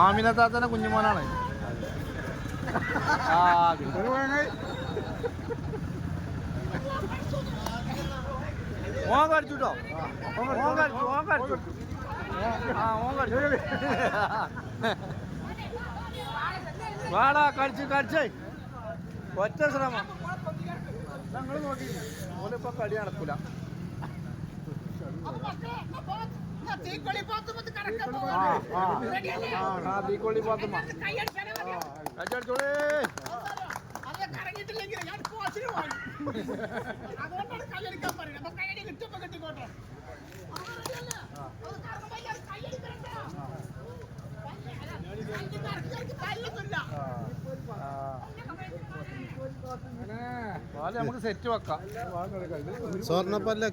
ആമിന താത്തന്റെ കുഞ്ഞുമോനാണ്. ഓൻ കടിച്ചുട്ടോ, ഓൻ കടിച്ചു. വാടാ കടിച്ചേ ഒറ്റ ശ്രമം. ഞങ്ങൾ നോക്കി ഓലിപ്പോ കടി നടക്കൂല. തീക്കൊള്ളി പാത്തുമ്മ കച്ചടിച്ചോളേ. നമുക്ക് സെറ്റ് വെക്കാം. സ്വർണ്ണപ്പല്ലേ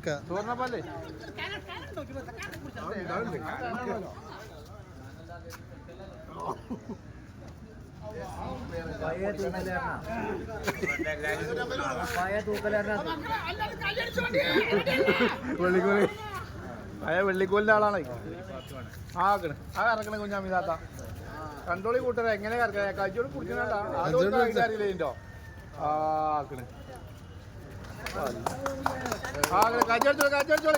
വെള്ളിക്കോലിന്റെ ആളാണ്. ഇറക്കണ കുഞ്ഞാമിതാത്ത കണ്ടോളി കൂട്ടര എങ്ങനെ കറക്ക കച്ചോട് കുടിക്കണ അറിയില്ലോ. ആക്കണ് കച്ചോടിച്ചോളി